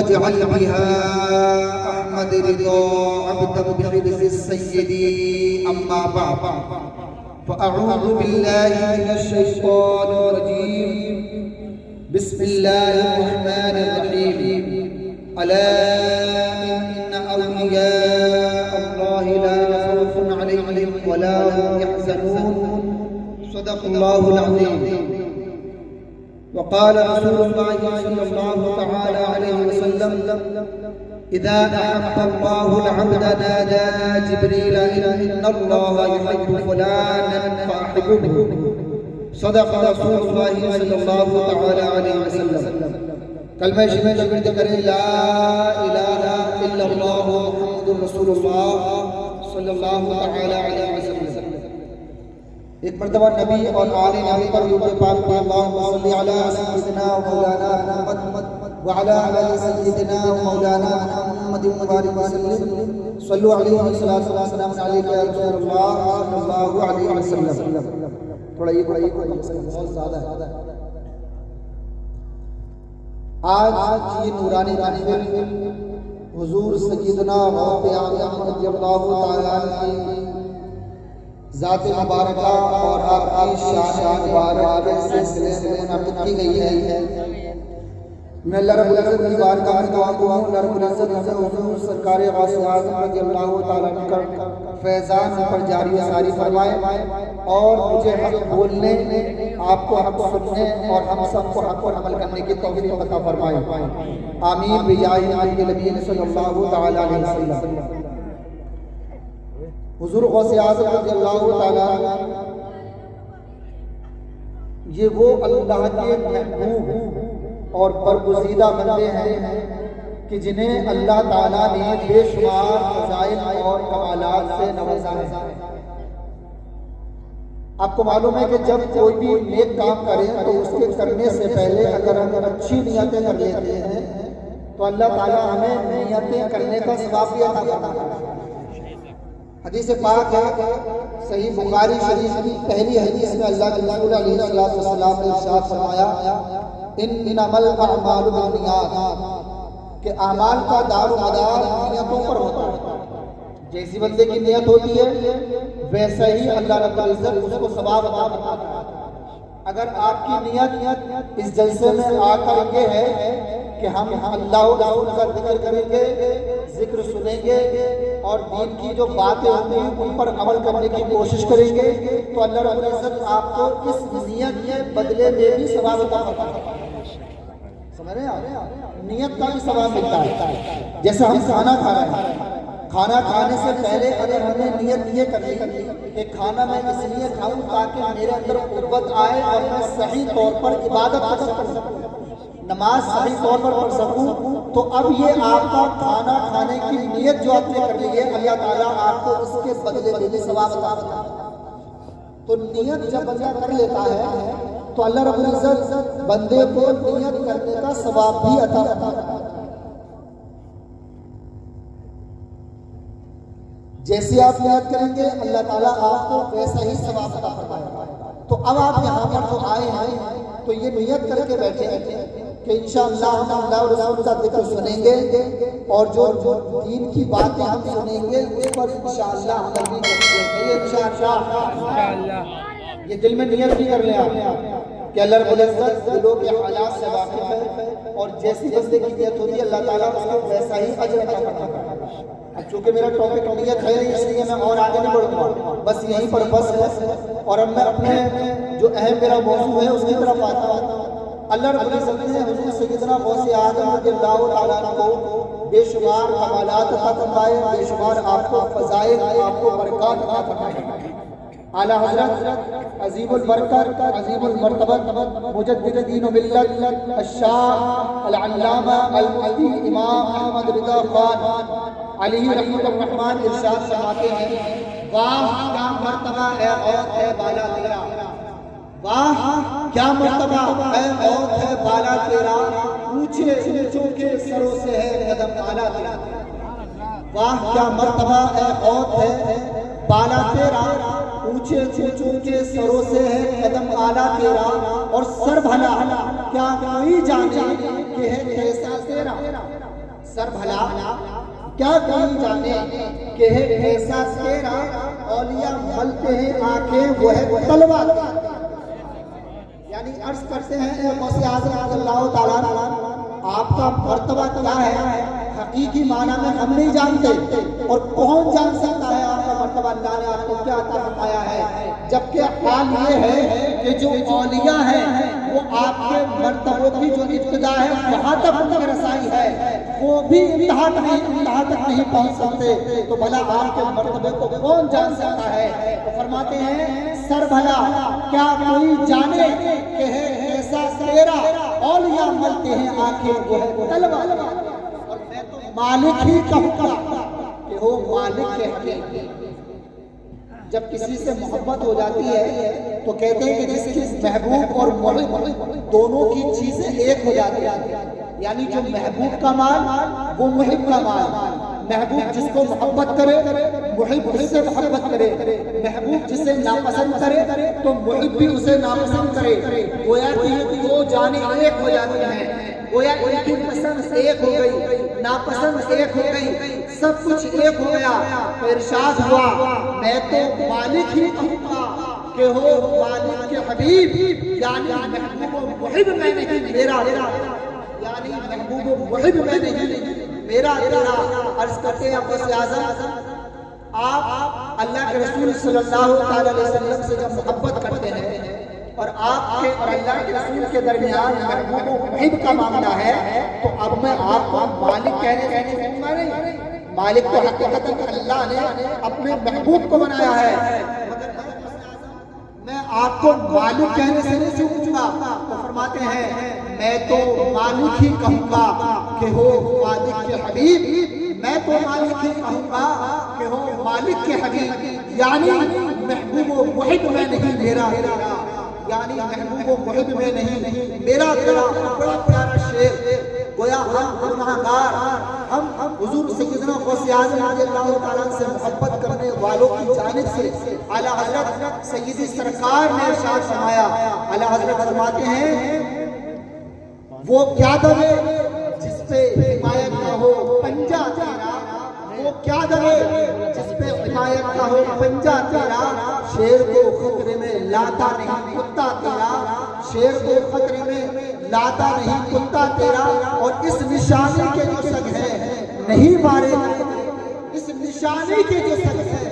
واجعل بها أحمد رضا عبدك بحرز السيد. أما بعد فأعوذ بالله من الشيطان الرجيم. بسم الله الرحمن الرحيم. ألا إن أولياء الله لا خوف عليهم ولا هم يحزنون. صدق الله العظيم. وقال رسول الله صلى الله تعالى عليه وسلم: إذا أحب الله العبد نادى جبريل إن الله يحب فلانا فأحبه. صدق رسول الله صلی اللہ تعالی علیہ وسلم. کلمہ شریف ورد کریں لا الہ الا اللہ محمد رسول اللہ صلی اللہ تعالی علیہ وسلم. ایک مرتبہ نبی اور آل نبی پر درود پاک پڑھیں. اللہم صلی علی سیدنا و مولانا محمد وعلی آل سیدنا و مولانا محمد مبارک وسلم. صلو علیہ وسلم علیہ یا رسول اللہ صلی اللہ علیہ وسلم. تھوڑا یہ بہت زیادہ ہے. آج یہ نورانی محفل حضور سیدنا غوث اعظم رضی اللہ تعالیٰ عنہ کی ذات مبارکہ اور آپ کی شان مبارک کے سلسلے میں منعقد کی گئی ہے. میں اللہ رب العزت کی بارگاہ میں دعا کرتا ہوں اللہ رب العزت حضور سرکار غوث اعظم رضی اللہ تعالیٰ عنہ کا فیضان پر جاری و ساری فرمائے اور مجھے حق بولنے، آپ کو حق سننے اور ہم سب کو حق پر عمل کرنے کی توفیق عطا فرمائے. آمین بجاہ نبی نبی صلی اللہ تعالی علیہ وسلم. حضور غوث اعظم رضی اللہ تعالی یہ وہ اللہ کے محبوب اور برگزیدہ بندے ہیں کہ جنہیں اللہ تعالیٰ نے بے شمار فضائل اور کمالات سے نوازا ہے. آپ کو معلوم ہے کہ جب کوئی بھی نیک کام کریں تو اس کے کرنے سے پہلے اگر ہم اچھی نیتیں کر لیتے ہیں تو اللہ تعالیٰ ہمیں نیتیں کرنے کا ثواب بھی عطا کرتا ہے. حدیث پاک ہے صحیح بخاری شریف کی پہلی حدیث میں اللہ کے رسول علیہ السلام نے ارشاد فرمایا انما الاعمال بالنیات کہ اعمال کا دار و مدار نیتوں پر ہوتا ہے. جیسی بندے کی نیت ہوتی ہے ویسا ہی اللہ رب العزت اس کو ثواب عطا کرتا ہے. اگر آپ کی نیت اس جلسے میں آ کر یہ ہے کہ ہم اللہ و رسول کا ذکر کریں گے، ذکر سنیں گے اور دین کی جو باتیں ہوتی ہیں ان پر عمل کرنے کی کوشش کریں گے تو اللہ رب العزت آپ کو اس نیت کے بدلے میں بھی ثواب عطا کرتا ہے. سمجھ رہے ہیں آپ؟ نیت کا بھی ثواب ملتا ہے. جیسے ہم کھانا کھا رہے ہیں، کھانا کھانے سے پہلے اگر ہم نے نیت یہ کر لی کہ کھانا میں اس لیے کھاؤں تاکہ میرے اندر قوت آئے اور میں صحیح طور پر عبادت کر سکوں، نماز صحیح طور پر پڑھ سکوں، تو اب یہ آپ کا کھانا کھانے کی نیت جو آپ نے کر لی ہے اللہ تعالیٰ آپ کو اس کے بدلے میں بھی ثواب عطا کرتا ہے. تو نیت جب بندہ کر لیتا ہے تو اللہ رب العزت بندے کو نیت کرنے کا ثواب بھی عطا کرتا ہے. جیسے آپ نیت کریں گے اللہ تعالیٰ آپ کو ویسا ہی ثواب عطا فرمائے گا. تو اب آپ یہاں پر جو آئے ہیں تو یہ نیت کر کے بیٹھے ہیں کہ انشاءاللہ ہم اللہ اور رسول کا ذکر سنیں گے اور جو دین کی باتیں ہم سنیں گے اس پر انشاءاللہ عمل بھی کریں گے. انشاءاللہ یہ دل میں نیت بھی کر لیں آپ کہ اللہ رب العزت دلوں کے حالات سے واقف ہے اور جیسی بندے کی نیت ہوتی ہے اللہ تعالیٰ اس کو ویسا ہی اجر عطا کرتا ہے. اب چونکہ میرا ٹاپک نیت ہے اس لیے میں اور آگے نہیں بڑھوں گا، بس یہیں پر بس ہے. اور اب میں اپنے جو اہم میرا موضوع ہے اس کی طرف آتا ہوں. اللہ رب العزت نے حضور سیدنا غوث اعظم رضی اللہ تعالیٰ عنہ کو بے شمار کمالات عطا فرمائے، بے شمار آپ کو فضائل، آپ کو برکات عطا فرمائے. اعلیٰ حضرت عظیم البرکت، عظیم المرتبت، مجدد دین و ملت الشاہ العلامہ المفتی امام احمد رضا خان علیہ رحمۃ الرحمن ارشاد فرماتے ہیں واہ کیا مرتبہ ہے غوث ہے بالا تیرا، واہ کیا مرتبہ ہے غوث ہے بالا تیرا، اونچے اونچوں کے سروں سے ہے قدم بالا تیرا. واہ کیا مرتبہ ہے غوث ہے بالا تیرا، اونچے اونچوں کے سروں سے ہے قدم اعلیٰ تیرا، اور سر بھلا کیا کوئی جانے کہ ہے کیسا تیرا. سر بھلا کیا کوئی جانے کہ ہے ایسا تیرا اولیاء ملتے ہیں آنکھیں وہ ہے تلوار. یعنی عرض کرتے ہیں اے غوث اعظم رضی اللہ تعالیٰ عنہ آپ کا مرتبہ کیا ہے حقیقی معنی میں ہم نہیں جانتے اور کون جان سکتا ہے آپ کا مرتبہ. اللہ نے آپ کو کیا عطا فرمایا ہے جبکہ حال یہ ہے کہ جو اولیاء ہیں وہ آپ کے مرتبوں کی جو ابتدا ہے وہاں تک ان کی رسائی ہے وہ بھی انتہا تک نہیں پہنچ سکتے تو بھلا آپ کے مرتبے کو کون جان سکتا ہے. تو فرماتے ہیں سر بھلا کیا کوئی جانے کہ ہے ایسا تیرا اولیاء ملتے ہیں آنکھیں وہ ہے تلوار. اور میں تو مالک ہی کہوں گا کہ ہو مالک کے حقیقی. جب کسی سے محبت ہو جاتی ہے تو کہتے ہیں کہ جس کی محبوب اور محب دونوں کی چیزیں ایک ہو جاتی ہیں. یعنی جو محبوب کا مال وہ محب کا مال. محبوب جس کو محبت کرے محب اس سے محبت کرے. محبوب جسے ناپسند کرے تو محب بھی اسے ناپسند کرے. گویا کہ یہ دو جانیں ایک ہو جاتی ہیں. گویا ان کی پسند ایک ہو گئی ناپسند ایک ہو گئی سب کچھ ایک ہو گیا. تو ارشاد ہوا میں تو مالک ہی کہوں گا کہ ہو مالک کے حبیب. یعنی محبوب و محب میں نہیں میرا یعنی محبوب و محب میں نہیں میرا تیرا. عرض کرتے ہیں غوث اعظم آپ اللہ کے رسول صلی اللہ علیہ وسلم سے جب محبت کرتے ہیں اور آپ کے اور اللہ کے رسول کے درمیان محبوب و محب کا معاملہ ہے تو اب میں آپ کو مالک کہنے سکوں گا نہیں. مالک تو حقیقت اللہ نے اپنے محبوب کو بنایا ہے مگر میں آپ کو مالک کہنے سے نہیں چکوں گا. تو فرماتے ہیں میں تو مالک ہی کہوں گا کہ ہو مالک کے حبیب. میں تو مالک ہی کہوں گا کہ ہو مالک کے حبیب. یعنی محبوب و محب میں نہیں میرا یعنی محبوب و محب میں نہیں میرا تیرا. بڑا پیارا شعر. گویا ہم گناہگار ہم حضور سیدنا غوث اعظم رضی اللہ تعالیٰ سے محبت کرنے والوں کی جانب سے اعلیٰ حضرت سیدی سرکار نے ارشاد فرمایا. اعلیٰ حضرت فرماتے ہیں وہ کیا دوے جس پہ حمایت نہ ہو پنجہ تیرا. وہ کیا دوے جس پہ حمایت نہ ہو پنجہ تیرا. شیر کو خطرے میں لاتا نہیں کتا تیرا. شیر کو خطرے میں لاتا نہیں کتا تیرا. اور اس نشانی کے جو سگ ہے نہیں مارے اس نشانی کے جو سگ ہے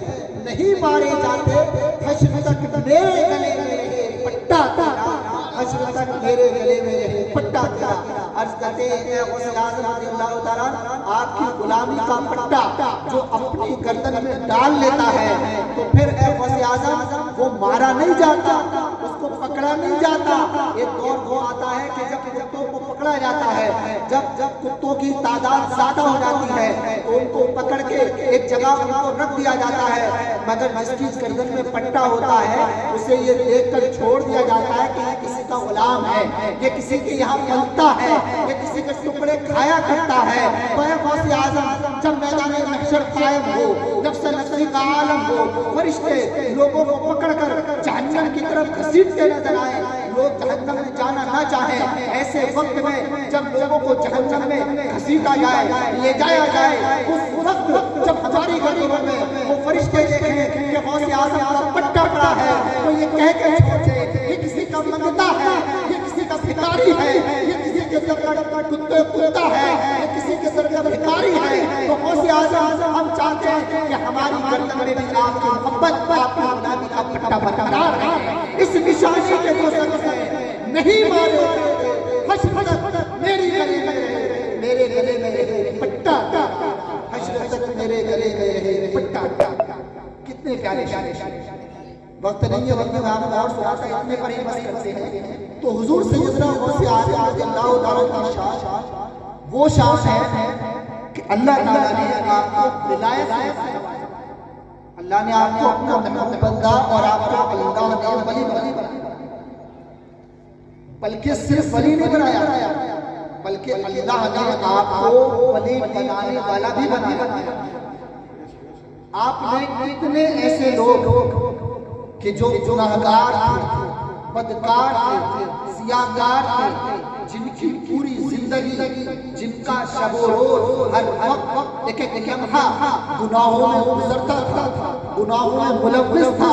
نہیں مارے جاتے. حشر تک میرے گلے میں رہے پٹا تیرا. حشر تک میرے گلے میں رہے پٹا تیرا. عرض کرتے ہیں اے غوث اعظم رضی اللہ تعالیٰ آپ کی غلامی کا پٹا جو اپنی گردن میں ڈال لیتا ہے تو پھر اے غوث اعظم وہ مارا نہیں جاتا اس کو پکڑا نہیں جاتا. ایک دور وہ آتا ہے کہ جب کتوں کو پکڑا جاتا ہے جب کتوں کی تعداد زیادہ ہو جاتی ہے تو ان کو پکڑ کے ایک جگہ ان کو رکھ دیا جاتا ہے مگر جس کی گردن میں پٹا ہوتا ہے اسے یہ دیکھ کر چھوڑ دیا جاتا ہے کہ یہ کسی کا غلام ہے یہ کسی کے یہاں پلتا ہے یہ کسی کے ٹکڑے کھایا کرتا ہے. تو اے غوث اعظم جب میدان محشر قائم ہو نفس نفسی کا عالم ہو فرشتے لوگوں کو پکڑ کر جہنم کی طرف گھسیٹتے نظر آئے لوگ جہنم میں جانا نہ چاہیں ایسے وقت میں جب لوگوں کو جہنم میں گھسیٹا جائے لے جایا جائے اس وقت جب ہماری گردنوں میں وہ فرشتے دیکھیں کہ غوث اعظم کا پٹا پڑا ہے تو یہ کہہ کے چھوڑے یہ کسی کا منگتا ہے یہ کسی کا بھکاری ہے یہ کسی کے سر کا کتے کتا ہے یہ کسی کے سر کا بھکاری ہے. تو غوث اعظم ہم چاہتے ہیں کہ ہماری گردن میں بھی آپ کی محبت آپ کی غلامی کا پٹا برقرار رہے. اس نشانی کے جو سر سے نہیں مارے حشر تک میری گلے میں رہے میرے گلے میں رہے پٹا. حشر تک میرے گلے میں رہے پٹا. کتنے پیارے شعر. وقت نہیں ہے وقت میں آپ اور سناتا ہے اتنے پر ہی بس کرتے ہیں. تو حضور سیدنا غوث اعظم رضی اللہ تعالیٰ کی شان وہ شان ہے کہ اللہ تعالیٰ نے آپ کو ولایت اللہ نے آپ کو اپنا محبوب بندہ اور آپ کو اللہ نے ولی بنا. بلکہ صرف ولی نہیں بنایا بلکہ اللہ نے آپ کو ولی بنانے والا بھی بنایا. آپ نے اتنے ایسے لوگ کہ جو گناہگار تھے بدکار تھے زیادار تھے جن کی پوری زندگی، جن کا شب و روز ہر وقت ایک ایک لمحہ گناہوں میں گزرتا تھا، گناہوں میں ملوث تھا،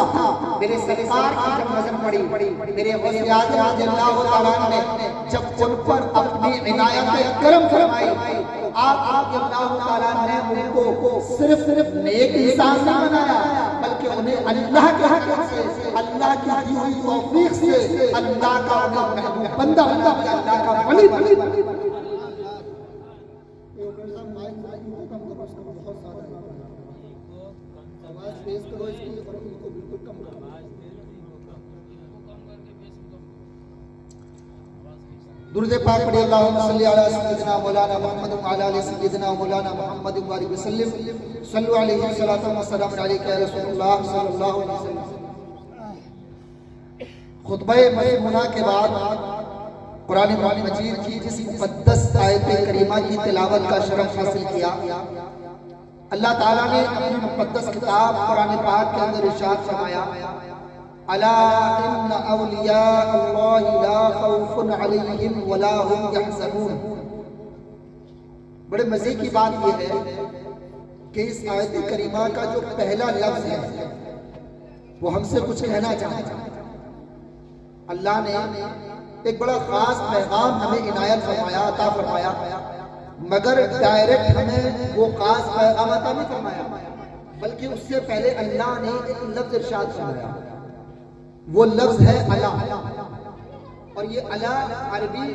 میرے سرکار کی جب نظر پڑی، میرے غوث اعظم رضی اللہ تعالیٰ عنہ نے جب ان پر اپنی عنایت کرم فرمائی، تو آپ رضی اللہ تعالیٰ نے ان کو صرف نیک انسان نہ بنایا، بلکہ انہیں اللہ کے حق سے، اللہ کی دی ہوئی توفیق سے اللہ کا محبوب بندہ، اللہ کا ولی بنا۔ درود پاک پڑھی، اللہم صلی علی سیدنا مولانا محمد وعلی آل سیدنا مولانا محمد وآلہ وسلم، صلو علیہ الصلاۃ والسلام علیک یا رسول اللہ صلی اللہ علیہ وسلم۔ خطبہ مضمونہ کے بعد قرآن مجید کی جس مقدس آیت کریمہ کی تلاوت کا شرف حاصل کیا، اللہ تعالیٰ نے اپنی مقدس کتاب قرآن پاک کے اندر ارشاد فرمایا، الا ان اولیاء اللہ لا خوف علیہم ولا هم یحزنون۔ بڑے مزے کی بات یہ ہے کہ اس آیت کریمہ کا جو پہلا لفظ ہے وہ ہم سے کچھ کہنا چاہتا ہے۔ اللہ نے ایک بڑا خاص پیغام ہمیں عنایت فرمایا، عطا فرمایا، مگر ڈائریکٹ ہمیں وہ خاص پیغام عطا نہیں فرمایا، بلکہ اس سے پہلے اللہ نے ایک لفظ ارشاد فرمایا، وہ لفظ ہے الا۔ اور یہ الا عربی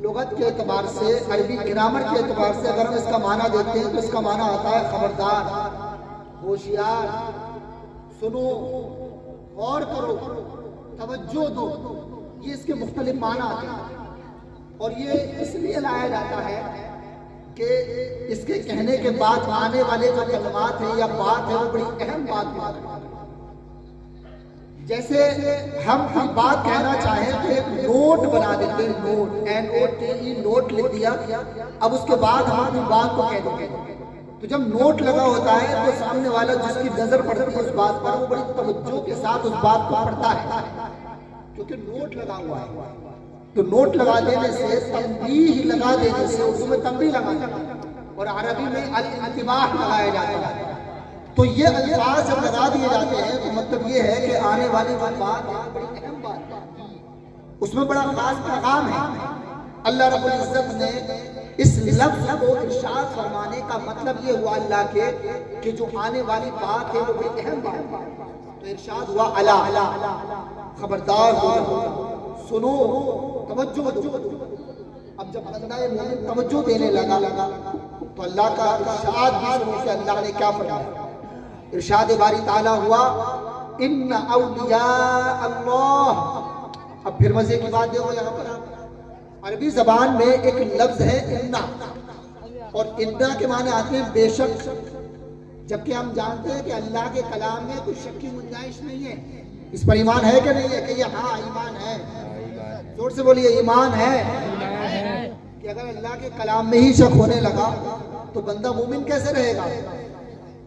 لغت کے اعتبار سے، عربی گرامر کے اعتبار سے اگر ہم اس کا معنی دیکھتے ہیں تو اس کا معنی آتا ہے خبردار، ہوشیار، سنو، غور کرو، توجہ دو۔ یہ اس کے مختلف معنی آتے ہیں، اور یہ اس لیے لایا جاتا ہے کہ اس کے کہنے کے بعد آنے والے جو کلمات ہیں یا بات ہے وہ بڑی اہم بات ہے۔ جیسے ہم بات کہنا چاہیں تو ایک نوٹ بنا دیتے ہیں، نوٹ، NOTE، نوٹ لکھ دیا، اب اس کے بعد ہم اپنی بات کو کہہ دیں گے۔ تو جب نوٹ لگا ہوتا ہے تو سامنے والا جس کی نظر پڑتی ہے اس بات پر، وہ بڑی توجہ کے ساتھ اس بات کو پڑھتا ہے، کیونکہ نوٹ لگا ہوا ہے۔ تو نوٹ لگا دینے سے، تنبیہ لگا دینے سے، اردو میں تنبیہ لگانا اور عربی میں الانتباہ لگایا جاتا ہے۔ تو یہ الفاظ جب لگا دیے جاتے ہیں تو مطلب یہ ہے کہ آنے والی بات بڑی اہم بات ہے، اس میں بڑا خاص پیغام ہے۔ اللہ رب العزت نے اس لفظ کو ارشاد فرمانے کا مطلب یہ ہوا اللہ کے کہ جو آنے والی بات ہے وہ بڑی اہم بات ہے۔ تو ارشاد ہوا الا، خبردار ہو، سنو، توجہ دو۔ اب جب بندہ مومن توجہ دینے لگا تو اللہ کا ارشاد بھی سنو کہ اللہ نے کیا فرمایا۔ ارشاد باری تعالیٰ ہوا ان اولیاء اللہ۔ اب پھر مزے کی بات دیکھو، یہاں پر عربی زبان میں ایک لفظ ہے انا، اور انا کے معنی آتے ہیں بے شک، جبکہ ہم جانتے ہیں کہ اللہ کے کلام میں کوئی شک کی گنجائش نہیں ہے۔ اس پر ایمان ہے کہ نہیں ہے؟ کہ یہ ہاں ایمان ہے، زور سے بولیے ایمان ہے کہ اگر اللہ کے کلام میں ہی شک ہونے لگا تو بندہ مومن کیسے رہے گا؟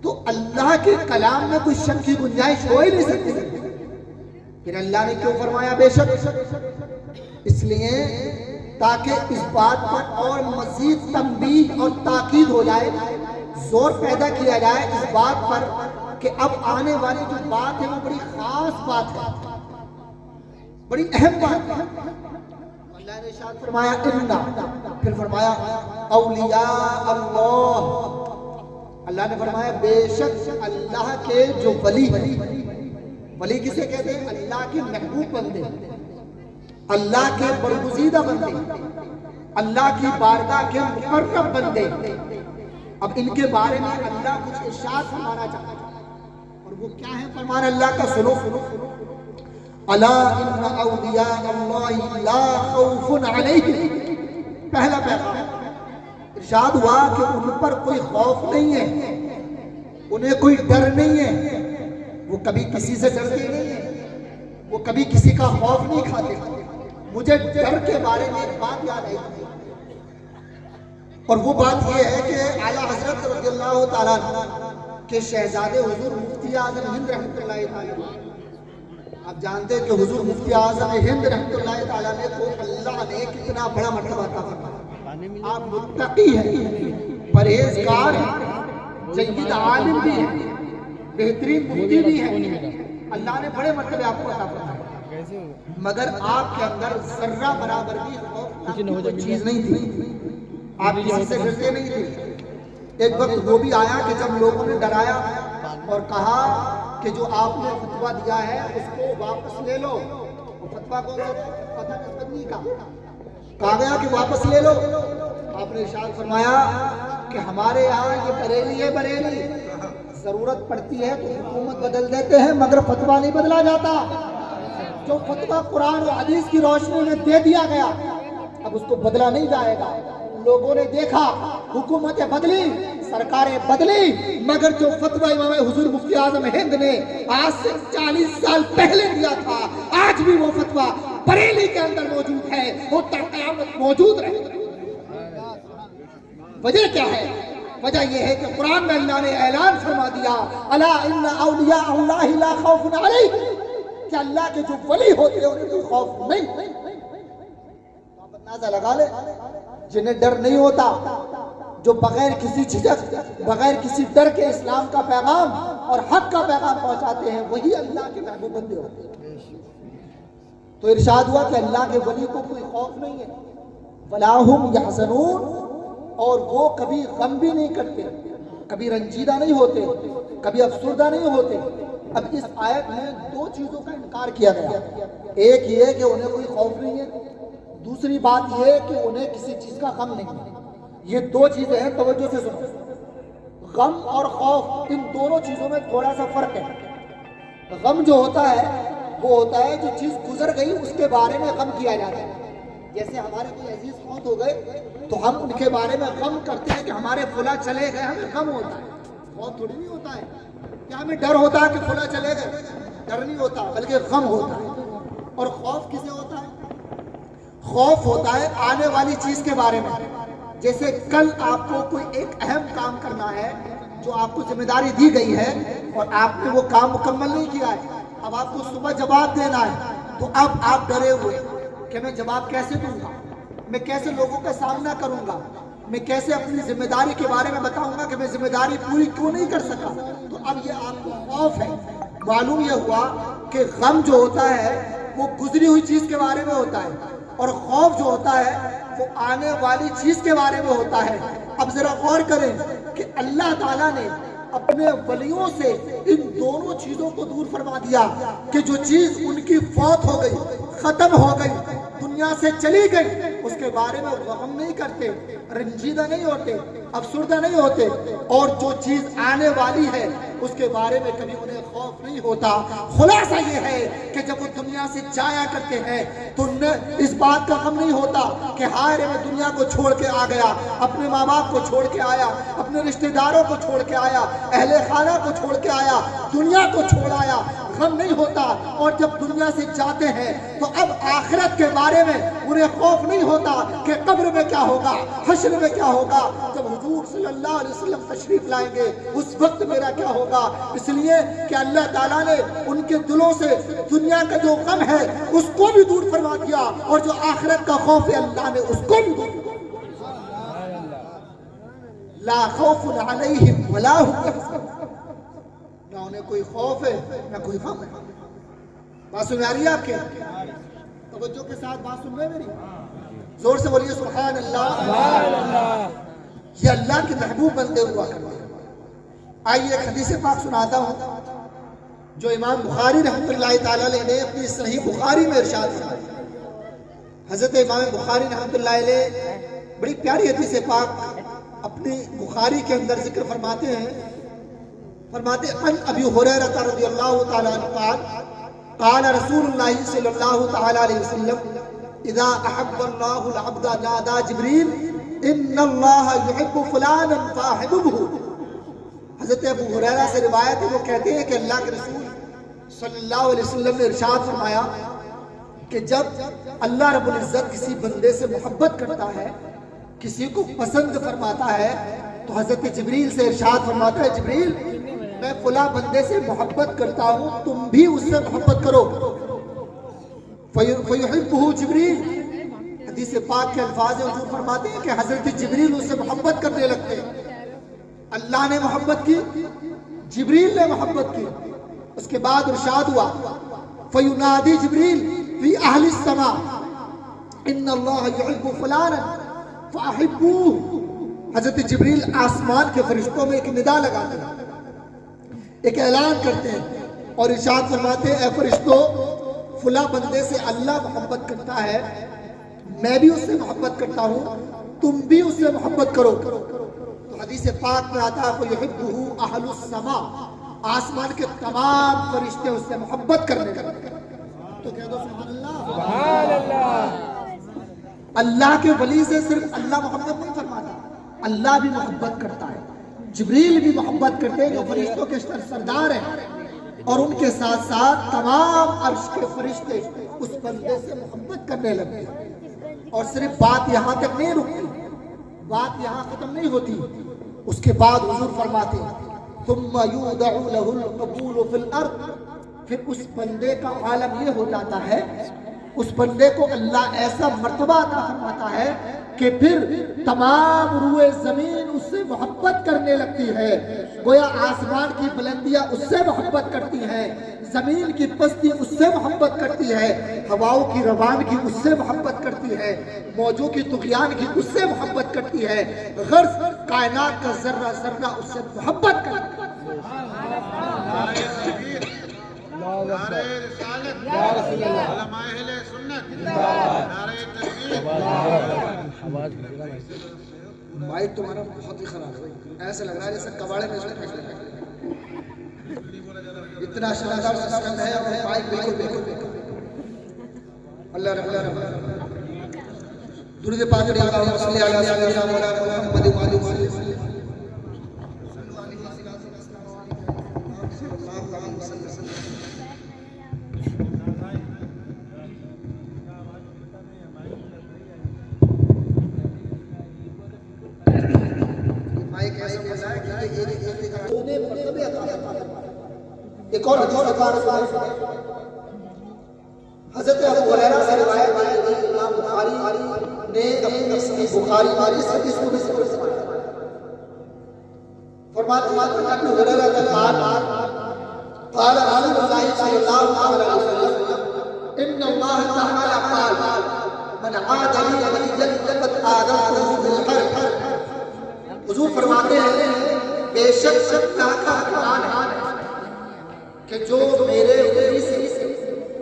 تو اللہ کے کلام میں کوئی شک کی گنجائش ہو ہی نہیں سکتی، پھر اللہ نے کیوں فرمایا بے شک؟ اس لیے تاکہ اس بات پر اور مزید تنبیہ اور تاکید ہو جائے، زور پیدا کیا جائے اس بات پر کہ اب آنے والی جو بات ہے وہ بڑی خاص بات ہے، بڑی اہم بات ہے۔ اللہ نے ارشاد فرمایا انا، پھر فرمایا اولیاء اللہ۔ اللہ نے فرمایا بے شک اللہ کے جو ولی، ولی کسے کہتے ہیں؟ اللہ کے محبوب بندے، اللہ کے برگزیدہ بندے، اللہ کی بارگاہ کے مقرب بندے۔ اب ان کے بارے میں اللہ کچھ ارشاد فرمانا چاہتا ہے، اور وہ کیا ہے فرمان اللہ کا؟ سنو، الا ان اولیاء اللہ لا خوف علیہم۔ پہلا پیغام ارشاد ہوا کہ ان پر کوئی خوف نہیں ہے، انہیں کوئی ڈر نہیں ہے، وہ کبھی کسی سے ڈرتے نہیں ہیں، وہ کبھی کسی کا خوف نہیں کھاتے۔ مجھے ڈر کے بارے میں ایک بات یاد آئی، اور وہ بات یہ ہے کہ اعلیٰ حضرت رضی اللہ تعالیٰ کے شہزادے حضور مفتی اعظم ہند رحمۃ اللہ تعالیٰ، آپ جانتے ہیں کہ حضور مفتی اعظم ہند رحمۃ اللہ تعالیٰ کو اللہ نے کتنا بڑا مرتبہ عطا فرمایا۔ آپ متقی ہیں، پرہیزگار ہیں، جید عالم بھی ہیں، بہترین مفتی بھی ہیں، اللہ نے بڑے مرتبے آپ کو عطا فرمائے، مگر آپ کے اندر ذرہ برابر بھی خوف کی کوئی چیز نہیں تھی، آپ کسی سے ڈرتے نہیں تھے۔ ایک وقت وہ بھی آیا کہ جب لوگوں نے ڈرایا اور کہا کہ جو آپ نے فتویٰ دیا ہے اس کو واپس لے لو، وہ فتویٰ کو فتح نسبندی کا کہا گیا کہ واپس لے لو، آپ نے ارشاد فرمایا کہ ہمارے یہاں یہ بریلی ہے، بریلی ضرورت پڑتی ہے تو حکومت بدل دیتے ہیں مگر فتویٰ نہیں بدلا جاتا۔ جو فتویٰ قرآن و حدیث کی روشنی میں دے دیا گیا اب اس کو بدلا نہیں جائے گا۔ لوگوں نے دیکھا حکومتیں بدلی، سرکاریں بدلی، مگر جو فتویٰ امام حضور مفتی اعظم ہند نے آج سے 40 سال پہلے دیا تھا آج بھی وہ فتویٰ بریلی کے اندر موجود ہے، وہ تا قیامت موجود رہے گا۔ وجہ کیا ہے؟ وجہ یہ ہے کہ قرآن میں اللہ نے اعلان فرما دیا الا ان اولیاء اللہ لا خوف علیہم، کہ اللہ کے جو ولی ہوتے ہیں انہیں کوئی خوف نہیں۔ آپ اندازہ لگا لے جنہیں ڈر نہیں ہوتا، جو بغیر کسی جھجک بغیر کسی ڈر کے اسلام کا پیغام اور حق کا پیغام پہنچاتے ہیں، وہی اللہ کے محبوب بندے ہوتے ہیں۔ تو ارشاد ہوا کہ اللہ کے ولی کو کوئی خوف نہیں ہے، ولا هم يحزنون، اور وہ کبھی غم بھی نہیں کرتے، کبھی رنجیدہ نہیں ہوتے، کبھی افسردہ نہیں ہوتے۔ اب اس آیت میں دو چیزوں کا انکار کیا گیا، ایک یہ کہ انہیں کوئی خوف نہیں ہے، دوسری بات یہ کہ انہیں کسی چیز کا غم نہیں ہے۔ یہ دو چیزیں ہیں، توجہ سے سنو۔ غم اور خوف، ان دونوں چیزوں میں تھوڑا سا فرق ہے۔ غم جو ہوتا ہے وہ ہوتا ہے جو چیز گزر گئی اس کے بارے میں غم کیا جاتا ہے، جیسے ہمارے کوئی عزیز فوت ہو گئے تو ہم ان کے بارے میں غم کرتے ہیں کہ ہمارے فلاں چلے گئے، ہمیں غم ہوتا ہے۔ خوف تھوڑی نہیں ہوتا ہے، کیا ہمیں ڈر ہوتا ہے کہ فلاں چلے گئے؟ ڈر نہیں ہوتا بلکہ غم ہوتا ہے۔ اور خوف کسے ہوتا ہے؟ خوف ہوتا ہے آنے والی چیز کے بارے میں، جیسے کل آپ کو کوئی ایک اہم کام کرنا ہے جو آپ کو ذمہ داری دی گئی ہے اور آپ نے وہ کام مکمل نہیں کیا ہے، اب آپ کو صبح جواب دینا ہے، تو اب آپ ڈرے ہوئے کہ میں جواب کیسے دوں گا، میں کیسے لوگوں کا سامنا کروں گا، میں کیسے اپنی ذمہ داری کے بارے میں بتاؤں گا کہ میں ذمہ داری پوری کیوں نہیں کر سکا۔ تو اب یہ آپ کو خوف ہے۔ معلوم یہ ہوا کہ غم جو ہوتا ہے وہ گزری ہوئی چیز کے بارے میں ہوتا ہے، اور خوف جو ہوتا ہے وہ آنے والی چیز کے بارے میں ہوتا ہے۔ اب ذرا غور کریں کہ اللہ تعالیٰ نے اپنے ولیوں سے ان دونوں چیزوں کو دور فرما دیا کہ جو چیز ان کی فوت ہو گئی، ختم ہو گئی، دنیا سے چلی گئی، اس کے بارے میں غم نہیں کرتے، رنجیدہ نہیں ہوتے، افسردہ نہیں ہوتے، اور جو چیز آنے والی ہے اس کے بارے میں کبھی انہیں خوف نہیں ہوتا۔ خلاصہ یہ ہے کہ جب وہ دنیا سے جایا کرتے ہیں تو انہیں اس بات کا غم نہیں ہوتا کہ ہائے رے میں دنیا کو چھوڑ کے آ گیا، اپنے ماں باپ کو چھوڑ کے آیا، اپنے رشتہ داروں کو چھوڑ کے آیا، اہل خانہ کو چھوڑ کے آیا، دنیا کو چھوڑ آیا، غم نہیں ہوتا۔ اور جب دنیا سے جاتے ہیں تو اب آخرت کے بارے میں انہیں خوف نہیں ہوتا کہ قبر میں کیا ہوگا، حشر میں کیا ہوگا، جب حضور صلی اللہ علیہ وسلم تشریف لائیں گے اس وقت میرا کیا ہوگا۔ اس لیے کہ اللہ تعالیٰ نے ان کے دلوں سے دنیا کا جو غم ہے اس کو بھی دور فرما دیا، اور جو آخرت کا خوف ہے اللہ نے اس کو بھی دور فرما دیا۔ لا خوف علیہم ولا هم يحزنون، نہ انہیں کوئی خوف ہے نہ کوئی غم ہے۔ بات سن رہی ہے آپ کے؟ توجہ کے ساتھ بات سن رہے میری؟ زور سے بولیے سبحان اللہ۔ یہ اللہ کے محبوب بندے ہوا کرتے ہیں۔ آئیے ایک حدیث پاک سناتا ہوں جو امام بخاری رحمۃ اللہ تعالیٰ علیہ نے اپنی صحیح بخاری میں ارشاد فرمایا۔ حضرت امام بخاری رحمۃ اللہ علیہ بڑی پیاری حدیث پاک اپنی بخاری کے اندر ذکر فرماتے ہیں، فرماتے ان ابی ہریرہ رضی اللہ تعالیٰ عنہ قال قال رسول اللہ صلی اللہ تعالیٰ علیہ وسلم اذا احب اللہ العبد نادى جبریل ان اللہ يحب فلانا فاحببه۔ حضرت ابو ہریرہ سے روایت ہے، وہ کہتے ہیں کہ اللہ کے رسول صلی اللہ علیہ وسلم نے ارشاد فرمایا کہ جب اللہ رب العزت کسی بندے سے محبت کرتا ہے، کسی کو پسند فرماتا ہے، تو حضرت جبریل سے ارشاد فرماتا ہے جبریل میں فلاں بندے سے محبت کرتا ہوں، تم بھی اس سے محبت کرو۔ فیحبہ جبریل، حدیث حدیث پاک کے الفاظ ہیں، حضور فرماتے ہیں کہ حضرت جبریل اس سے محبت کرنے لگتے ہیں۔ اللہ نے محبت کی، جبریل نے محبت کی۔ اس کے بعد ارشاد ہوا فَيُنَادِي جبریل فِي أَهْلِ السَّمَاءِ إِنَّ اللَّهَ يُحِبُّ فُلَانًا فَأَحِبُّوهُ۔ حضرت جبریل آسمان کے فرشتوں میں ایک ندا لگاتے ہیں، ایک اعلان کرتے ہیں اور ارشاد فرماتے ہیں اے فرشتوں، فلاں بندے سے اللہ محبت کرتا ہے، میں بھی اس سے محبت کرتا ہوں، تم بھی اس سے محبت کرو۔ تو حدیث پاک میں آتا ہے فَيُحِبُّهُ أَهْلُ السَّمَاءِ، آسمان کے تمام فرشتے اس سے محبت کرنے لگتے ہیں۔ تو کہہ دو سبحان اللہ۔ سبحان اللہ۔ اللہ کے ولی سے صرف اللہ محبت نہیں فرماتا، اللہ بھی محبت کرتا ہے، جبریل بھی محبت کرتے ہیں جو فرشتوں کے سردار ہیں، اور ان کے ساتھ ساتھ تمام عرش کے فرشتے اس بندے سے محبت کرنے لگتے ہیں۔ اور صرف بات یہاں تک نہیں رکتی، بات یہاں ختم نہیں ہوتی، اس کے بعد حضور فرماتے ہیں ثم یودع له القبول فی الارض، پھر اس بندے کا عالم یہ ہو جاتا ہے، اس بندے کو اللہ ایسا مرتبہ عطا فرماتا ہے کہ پھر تمام روئے زمین اس سے محبت کرنے لگتی ہے، گویا آسمان کی بلندیاں اس سے محبت کرتی ہیں، زمین کی پستی اس سے محبت کرتی ہے، ہواؤں کی روانگی اس سے محبت کرتی ہے، موجوں کی طغیان کی اس سے محبت کرتی ہے، غرض کائنات کا ذرہ ذرہ اس سے محبت کرتی ہے۔ نعرہ رسالت، علماء اہل سنت، نعرہ تکبیر۔ مائک تمہارا بہت ہی خراب ہے، ایسا لگ رہا ہے جیسے کباڑے میں سے پھینک لگا، اتنا شاندار سسٹم ہے اور مائک بالکل اللہ رحمہ۔ درود پاک پڑھیں، اللہم صلی علی سیدنا مولانا محمد و آلہ وسلم۔ ایک اور حضرت ابو ہریرہ سے روایت ہے، امام بخاری نے اپنی صحیح بخاری والی حدیث کو بھی ذکر فرمایا، فرماتے ہیں ابو ہریرہ کا قال رسول اللہ صلی اللہ علیہ وسلم ان اللہ تعالی قال من عاد لي وليا فقد آذنته بالحرب۔ حضور فرماتے ہیں بے شک اللہ کا فرمان ہے کہ جو میرے ولی سے،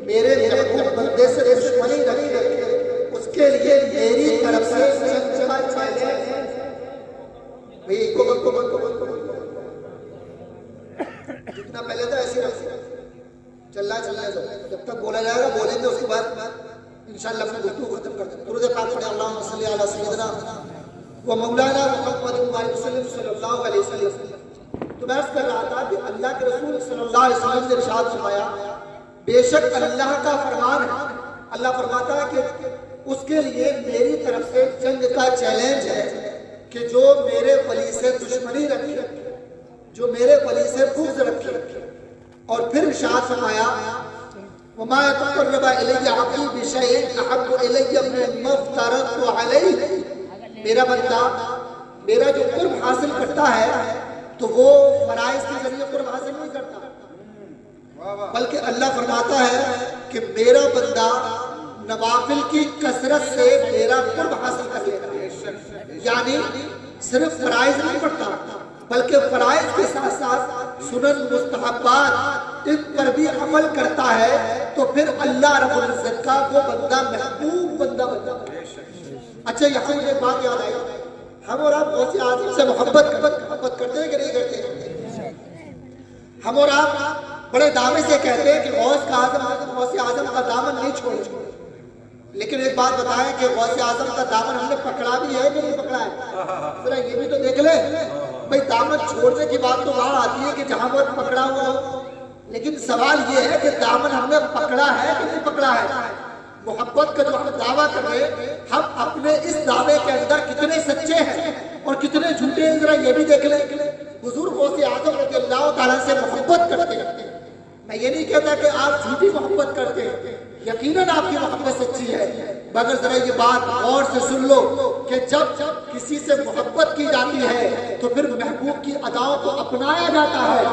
میرے محبوب بندے سے دشمنی رکھے، اس کے لیے میری طرف سے جنگ کا چیلنج ہے۔ جتنا پہلے تھا ایسے رکھے، چلنا دو، جب تک بولا جائے گا بولیں گے، اس کے بعد انشاءاللہ اپنے گفتگو ختم کرتے ہیں۔ درود پاک پڑھیں، اللہم صلی علی سیدنا و مولانا محمد صلی اللہ علیہ وسلم۔ تو میں عرض کر رہا تھا کہ اللہ کے رسول صلی اللہ علیہ وسلم نے ارشاد فرمایا بے شک اللہ کا فرمان ہے، اللہ فرماتا ہے کہ اس کے لیے میری طرف سے جنگ کا چیلنج ہے کہ جو میرے ولی سے دشمنی رکھے، جو میرے ولی سے بغض رکھے۔ اور پھر ارشاد فرمایا وَمَا يَتَقَرَّبَ إِلَيَّ عَبْدِي بِشَيْءٍ أَحَبُّ إِلَيَّ مِمَّا افْتَرَضْتُ عَلَيْهِ۔ میرا بندہ میرا جو قرب حاصل کرتا ہے تو وہ فرائض کے ذریعے قرب حاصل نہیں کرتا، بلکہ اللہ فرماتا ہے کہ میرا بندہ نوافل کی کثرت سے میرا قرب حاصل کر لیتا ہے، یعنی صرف فرائض نہیں پڑھتا بلکہ فرائض کے ساتھ ساتھ سنن مستحبات ان پر بھی عمل کرتا ہے، تو پھر اللہ رب العزت کا وہ بندہ محبوب بندہ بنتا ہے۔ اچھا یہاں مجھے ایک بات یاد آئی، ہم اور آپ غوث اعظم سے محبت کرتے ہیں کہ نہیں کرتے؟ ہم اور آپ بڑے دعوے سے کہتے ہیں کہ غوث اعظم کا دامن نہیں چھوڑے، لیکن ایک بات بتائیں کہ غوث اعظم کا دامن ہم نے پکڑا بھی ہے کہ نہیں پکڑا ہے؟ ذرا یہ بھی تو دیکھ لیں بھئی، دامن چھوڑنے کی بات تو وہاں آتی ہے کہ جہاں وہ پکڑا ہوا ہو، لیکن سوال یہ ہے کہ دامن ہم نے پکڑا ہے کہ نہیں پکڑا ہے؟ محبت کا جو ہم دعویٰ کر رہے ہیں، ہم اپنے اس دعوے کے اندر کتنے سچے ہیں اور کتنے جھوٹے ہیں، ذرا یہ بھی دیکھ لیں۔ حضور غوث اعظم رضی اللہ تعالیٰ سے محبت کرتے ہیں۔ میں یہ نہیں کہتا کہ آپ جھوٹی محبت کرتے ہیں، یقیناً آپ کی محبت سچی ہے، مگر ذرا یہ بات غور سے سن لو کہ جب کسی سے محبت کی جاتی ہے تو پھر محبوب کی اداؤں کو اپنایا جاتا ہے۔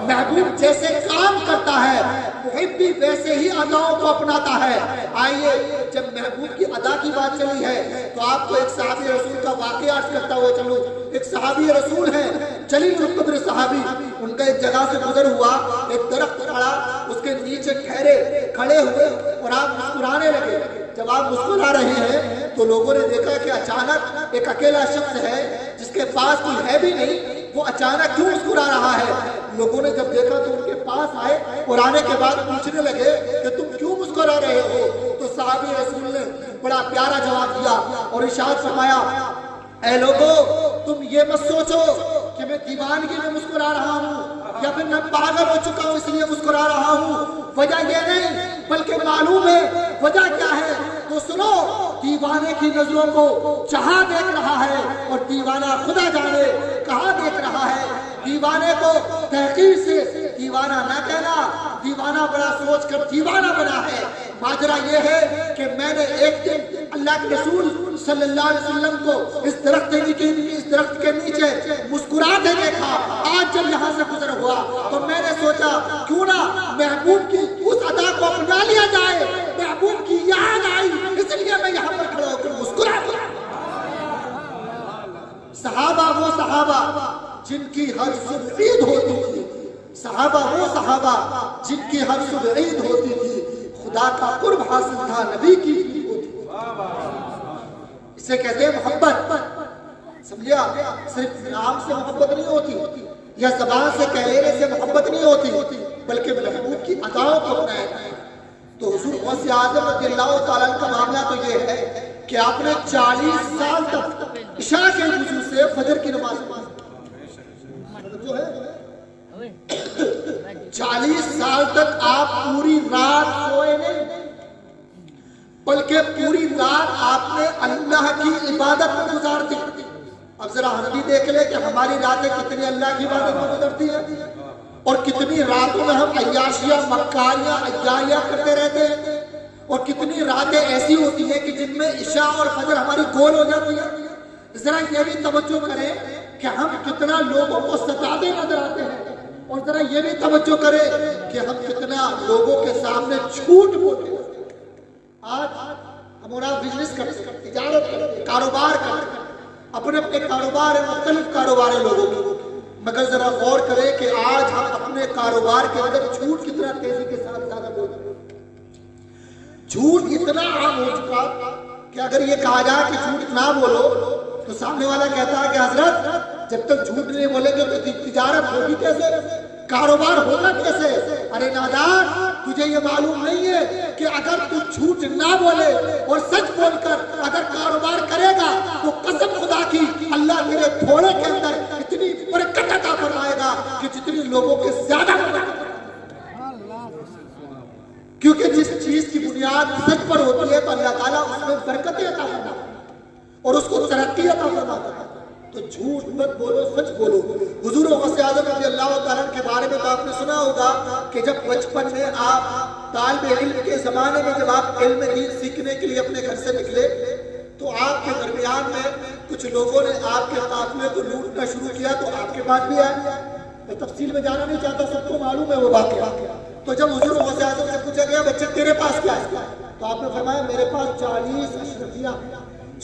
محبوب جیسے کام کرتا ہے محب بھی ویسے ہی اداؤں کو اپناتا ہے۔ آئیے جب محبوب کی ادا کی بات چلی ہے تو آپ کو ایک صحابی رسول کا واقعہ عرض کرتا ہوا چلو۔ ایک صحابی رسول ہے جلیل القدر صحابی، ان کا ایک جگہ سے گزر ہوا، ایک درخت کھڑا، اس کے نیچے کھڑے ہوئے اور آپ مسکرانے لگے۔ جب آپ مسکرا رہے ہیں تو لوگوں نے دیکھا کہ اچانک ایک اکیلا شخص ہے جس کے پاس کوئی ہے بھی نہیں، وہ اچانک کیوں مسکرا رہا ہے؟ لوگوں نے جب دیکھا تو ان کے پاس آئے اور آنے کے بعد پوچھنے لگے کہ تم کیوں مسکرا رہے ہو؟ تو صحابی رسول نے بڑا پیارا جواب دیا اور ارشاد فرمایا، اے لوگو تم یہ مت سوچو کہ میں دیوانگی میں مسکرا رہا ہوں یا پھر میں پاگل ہو چکا ہوں اس لیے مسکرا رہا ہوں، وجہ یہ نہیں بلکہ معلوم ہے وجہ کیا ہے۔ تو سنو، دیوانے کی نظروں کو جہاں دیکھ رہا ہے اور دیوانہ خدا جانے کہاں دیکھ رہا ہے۔ دیوانے کو تحقیر سے دیوانہ نہ کہنا، دیوانہ بڑا سوچ کر دیوانہ بنا ہے۔ ماجرا یہ ہے کہ میں نے ایک دن اللہ کے رسول صلی اللہ علیہ وسلم کو اس درخت کے نیچے مسکراتے دیکھا۔ آج جب یہاں سے گزر ہوا تو میں نے سوچا کیوں نہ محبوب کی اس ادا کو اپنا لیا جائے، محبوب کی یاد آئی اس لیے میں یہاں پر کھڑا ہو کر مسکرا دیا۔ صحابہ وہ صحابہ جن کی ہر صبح عید ہوتی تھی، صحابہ وہ صحابہ جن کی ہر صبح عید ہوتی تھی، خدا کا قرب حاصل تھا، نبی کی عید ہوتی تھی۔ اسے کہتے ہیں محبت۔ سمجھا، صرف نام سے محبت نہیں ہوتی یا زبان سے کہنے سے محبت نہیں ہوتی، بلکہ محبوب کی اداؤں کو اپنایا جائے۔ تو حضور غوث اعظم رضی اللہ تعالیٰ عنہ کا معاملہ تو یہ ہے کہ آپ نے 40 سال تک عشاء کے وضو سے فجر کی نماز جو ہے 40 سال تک آپ پوری رات سوئے نہیں، بلکہ پوری رات آپ نے اللہ کی عبادت میں گزار دی۔ اب ذرا ہم بھی دیکھ لیں کہ ہماری راتیں کتنی اللہ کی عبادت میں گزرتی ہیں اور کتنی راتوں میں ہم عیاشیاں، مکاریاں، عیاریاں کرتے رہتے ہیں، اور کتنی راتیں ایسی ہوتی ہیں کہ جن میں عشاء اور فجر ہماری گول ہو جاتی ہے۔ ذرا یہ بھی توجہ کریں کہ ہم کتنا لوگوں کو ستاتے نظر آتے ہیں، اور ذرا یہ بھی توجہ کریں کہ ہم کتنا لوگوں کے سامنے جھوٹ بولتے ہیں۔ آج ہمارا بزنس کرتے ہیں، تجارت کرتے ہیں، کاروبار کرتے ہیں، اپنے اپنے کاروبار ہیں، مختلف کاروبار ہیں لوگوں کے، مگر ذرا غور کریں کہ آج ہم اپنے کاروبار کے اندر جھوٹ کتنا تیزی کے ساتھ زیادہ بولتے ہیں۔ جھوٹ اتنا عام ہو چکا کہ اگر یہ کہا جائے کہ جھوٹ نہ بولو تو سامنے والا کہتا ہے کہ حضرت جب تک جھوٹ نہیں بولیں گے تو تجارت ہوگی کیسے، کاروبار ہوگا کیسے؟ ارے نادان، تجھے یہ معلوم نہیں ہے کہ اگر تو جھوٹ نہ بولے اور سچ بول کر اگر کاروبار کرے گا تو قسم خدا کی اللہ تیرے تھوڑے کے اندر اتنی برکت عطا فرمائے گا کہ جتنی لوگوں کے زیادہ برکت، کیونکہ جس چیز کی بنیاد سچ پر ہوتی ہے تو اللہ تعالیٰ اس میں برکتیں عطا فرماتا ہے اور اس کو ترقی عطا فرماتا ہے۔ تو جھوٹ مت بولو، سچ بولو۔ حضور غوث اعظم رضی اللہ تعالیٰ کے بارے میں تو آپ نے سنا ہوگا کہ جب بچپن میں آپ طالب علم کے زمانے میں جب آپ علم دین سیکھنے کے لیے اپنے گھر سے نکلے تو آپ کے درمیان میں کچھ لوگوں نے آپ کے قافلے کو لوٹنا شروع کیا تو آپ کے پاس بھی آئے۔ میں تفصیل میں جانا نہیں چاہتا، سب کو معلوم ہے وہ واقعہ۔ تو جب حضور غوث اعظم سے پوچھا گیا بچے تیرے پاس کیا ہے، تو آپ نے فرمایا میرے پاس 40 اشرفیاں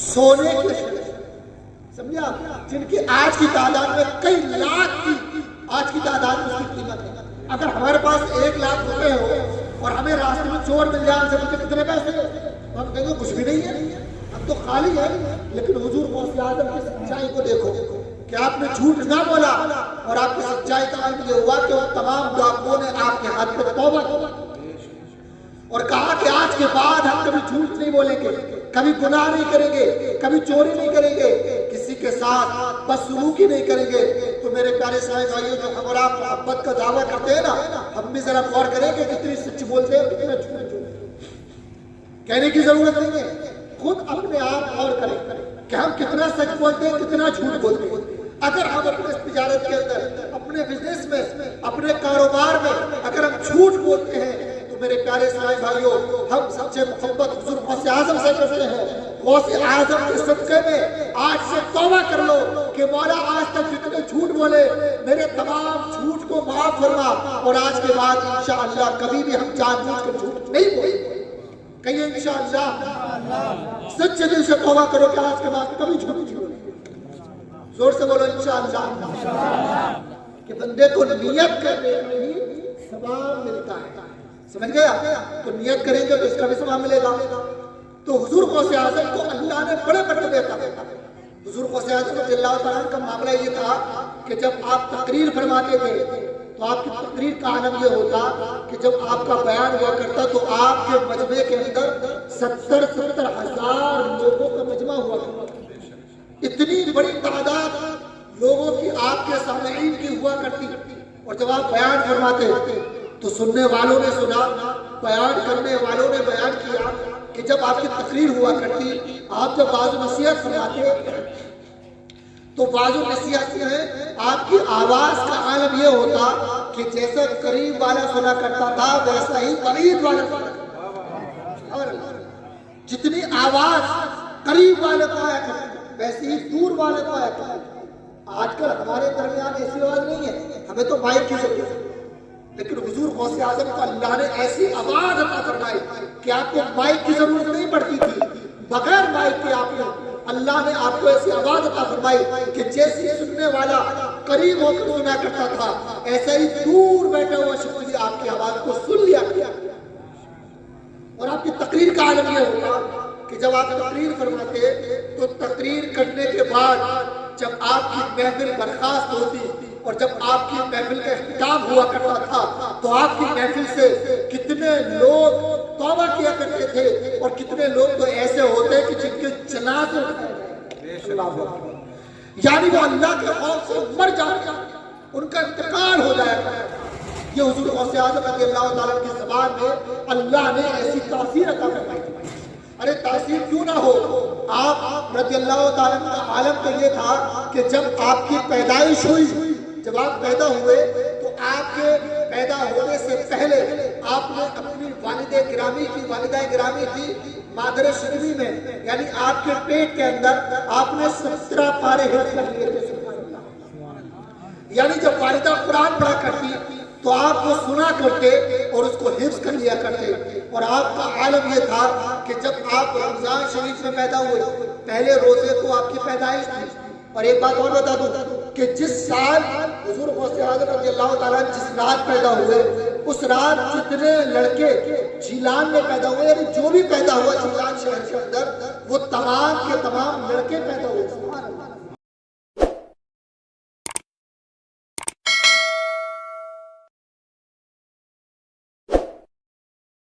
سونے کی اشرفیاں، سمجھا، جن کی آج کی تعداد میں کئی لاکھ کی آج کی تعداد میں اس کی قیمت ہے۔ اگر ہمارے پاس 1 لاکھ روپے ہو اور ہمیں راستے میں چور مل جائے، ہم سے پوچھے کتنے پیسے ہو، تو ہم کہیں گے کچھ بھی نہیں ہے، اب تو خالی ہے۔ لیکن حضور غوث اعظم کی سچائی کو دیکھو کہ آپ نے جھوٹ نہ بولا اور آپ کی سچائی کا علم یہ ہوا کہ وہ تمام ڈاکوؤں نے آپ کے ہاتھ پہ توبہ کی اور کہا کہ آج کے بعد ہم کبھی جھوٹ نہیں بولیں گے، کبھی گناہ نہیں کریں گے، کبھی چوری نہیں کریں گے، کسی کے ساتھ بدسلوکی نہیں کریں گے۔ تو میرے پیارے صاحب بھائیوں، جو ہم اور آپ محبت کا دعویٰ کرتے ہیں نا، ہم بھی ذرا غور کریں کہ کتنی سچ بولتے ہیں، کتنا جھوٹ کہنے کی ضرورت نہیں ہے، خود اپنے آپ غور کریں کہ ہم کتنا سچ بولتے ہیں، کتنا جھوٹ بولتے ہیں۔ اگر ہم اپنے اس تجارت کے اندر اپنے بزنس میں، اپنے کاروبار میں اگر ہم جھوٹ بولتے ہیں تو میرے پیارے اسلامی بھائیوں، ہم سب سے محبت حضور غوث اعظم سے کرتے ہیں۔ غوث اعظم کے صدقے میں آج سے توبہ کر لو کہ مولا آج تک جتنے جھوٹ بولے میرے تمام جھوٹ کو معاف فرما، اور آج کے بعد انشاءاللہ کبھی بھی ہم جان بوجھ کر جھوٹ نہیں بولیں۔ کہیے انشاءاللہ، سچے دل سے توبہ کرو کہ آج کے بعد کبھی جھوٹ نہیں بولیں۔ زور سے بولو انشاءاللہ، کہ بندے کو نیت کرنے میں ہی ثواب ملتا ہے، سمجھ گیا؟ تو نیت کریں گے تو اس کا بھی ثواب ملے گا۔ تو حضور غوث اعظم کو اللہ نے بڑے مرتبے عطا کیا۔ حضور غوث اعظم رضی اللہ تعالیٰ عنہ کا معاملہ یہ تھا کہ جب آپ تقریر فرماتے تھے تو آپ کی تقریر کا عالم یہ ہوتا کہ جب آپ کا بیان ہوا کرتا تو آپ کے مجمع کے اندر 70 ہزار لوگوں کا مجمع ہوا کرتا۔ اتنی بڑی تعداد لوگوں کی آپ کے سامعین کی ہوا کرتی، اور جب آپ بیان فرماتے تو سننے والوں نے سنا، بیان کرنے والوں نے بیان کیا کہ جب آپ کی تقریر ہوا کرتی، آپ جب بعض نصیحت فرماتے تو بعض نصیحت میں آپ کی آواز کا عالم یہ ہوتا کہ جیسا قریب والا سنا کرتا تھا ویسا ہی بعید والا سنا کرتا تھا۔ جتنی آواز قریب والے کو آیا کرتی ویسے ہی دور والے کو آیا کرتی۔ آج کل ہمارے درمیان ایسی آواز نہیں ہے، ہمیں تو مائک کی ضرورت ہے، لیکن حضور غوث اعظم کو اللہ نے ایسی آواز عطا فرمائی کہ آپ کو مائک کی ضرورت نہیں پڑتی تھی، بغیر مائک کے آپ نے اللہ نے آپ کو ایسی آواز عطا فرمائی کہ جیسی سننے والا قریب ہو کر سنا کرتا تھا ایسا ہی دور بیٹھا ہوا شخص بھی آپ کی آواز کو سن لیا کرتا۔ اور آپ کی تقریر کا عالم یہ ہوتا کہ جب آپ تقریر فرماتے تو تقریر کرنے کے بعد جب آپ کی محفل برخاست ہوتی اور جب آپ کی محفل کا اختتام ہوا کرتا تھا تو آپ کی محفل سے کتنے لوگ توبہ کیا کرتے تھے، اور کتنے لوگ تو ایسے ہوتے کہ جن کے جنازے یعنی وہ اللہ کے خوف سے مر جاتے، ان کا انتقال ہو جائے گا۔ یہ حضور غوث اعظم رضی اللہ تعالیٰ کی زبان میں اللہ نے ایسی تاثیر عطا فرمائی۔ ارے تاثیر کیوں نہ ہو، آپ رضی اللہ تعالیٰ کا عالم تو یہ تھا کہ جب آپ کی پیدائش ہوئی، جب آپ پیدا ہوئے تو آپ کے پیدا ہونے سے پہلے آپ نے اپنی والدہ گرامی تھی مادر شریفی میں، یعنی آپ کے پیٹ کے اندر آپ نے 17 پارے حفظ کر لیے تھے۔ یعنی جب والدہ قرآن پڑھا کرتی تو آپ کو سنا کرتے اور اس کو حفظ کر لیا کرتے۔ اور آپ کا عالم یہ تھا کہ جب آپ رمضان شریف میں پیدا ہوئے، پہلے روزے کو آپ کی پیدائش تھی۔ اور ایک بات اور بتا دوں کہ جس سال حضور غوث اعظم رضی اللہ تعالیٰ جس رات پیدا ہوئے، اس رات جتنے لڑکے جیلان میں پیدا ہوئے، یعنی جو بھی پیدا ہوا جیلان شہر کے اندر، وہ تمام کے تمام لڑکے پیدا ہوئے۔